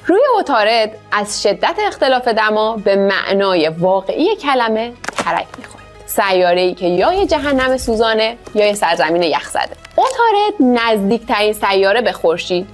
روی عطارد از شدت اختلاف دما به معنای واقعی کلمه ترک میخورید. سیاره‌ای که یا یه جهنم سوزانه یا یه سرزمین یخزده. عطارد نزدیکترین سیاره به خورشید،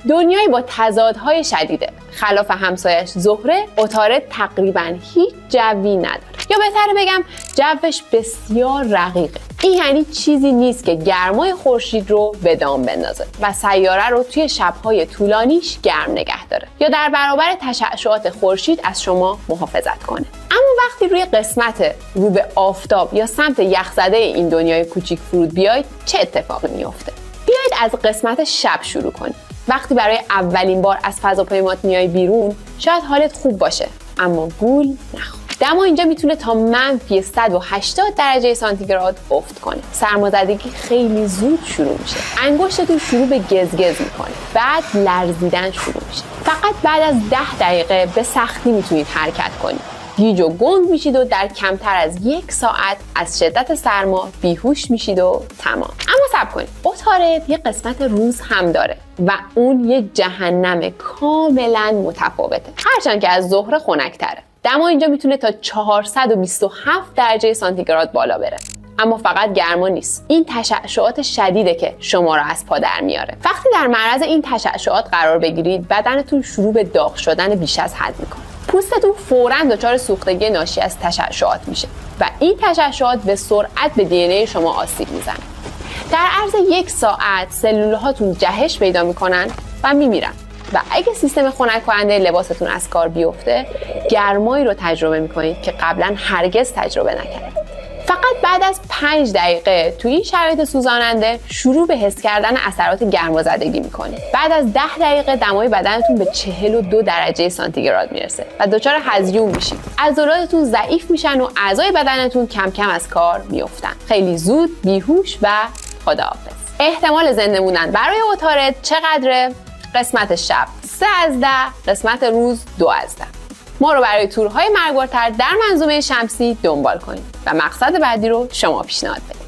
دنیایی با تضادهای شدیده. خلاف همسایش زهره، عطارد تقریباً هیچ جوی نداره، یا بهتره بگم جوش بسیار رقیقه. این یعنی چیزی نیست که گرمای خورشید رو به دام بندازه و سیاره رو توی شب‌های طولانیش گرم نگه داره یا در برابر تشعشعات خورشید از شما محافظت کنه. اما وقتی روی قسمت رو به آفتاب یا سمت یخزده این دنیای کوچیک فرود بیاید، چه اتفاقی میفته؟ بیایید از قسمت شب شروع کنیم. وقتی برای اولین بار از فضاپیمات میای بیرون، شاید حالت خوب باشه، اما گول نخور. دما اینجا میتونه تا منفی 180 درجه سانتیگراد افت کنه. سرمازدگی خیلی زود شروع میشه. انگشتتون شروع به گزگز میکنه. بعد لرزیدن شروع میشه. فقط بعد از 10 دقیقه به سختی میتونید حرکت کنید. گیج و گنگ میشید و در کمتر از 1 ساعت از شدت سرما بیهوش میشید و تمام. اما صبر کنید، عطارد یه قسمت روز هم داره و اون یه جهنم کاملا متفاوته. هرچند که از زهره خنک‌تره. دما اینجا میتونه تا 427 درجه سانتیگراد بالا بره. اما فقط گرما نیست. این تشعشعات شدیده که شما را از پا در میاره. وقتی در معرض این تشعشعات قرار بگیرید، بدنتون شروع به داغ شدن بیش از حد میکنه. پوستتون فوراً دچار سوختگی ناشی از تشعشعات میشه و این تشعشعات به سرعت به دی ان ای شما آسیب میزنه. در عرض 1 ساعت سلولهاتون جهش پیدا میکنن و میمیرن. و اگه سیستم خنک کننده لباستون از کار بیفته، گرمایی رو تجربه میکنید که قبلا هرگز تجربه نکردید. فقط بعد از 5 دقیقه تو این شرایط سوزاننده شروع به حس کردن اثرات گرمازدگی میکنید. بعد از 10 دقیقه دمای بدنتون به 42 درجه سانتیگراد میرسه و دچار هضیوم میشید. عضلاتتون ضعیف میشن و اعضای بدنتون کم کم از کار میافتن. خیلی زود بیهوش و خداحافظ. احتمال زنده موندن برای عطارد چقدره؟ قسمت شب 3 از 10، قسمت روز 2 از 10. ما رو برای تورهای مرگبارتر در منظومه شمسی دنبال کنید و مقصد بعدی رو شما پیشنهاد بدید.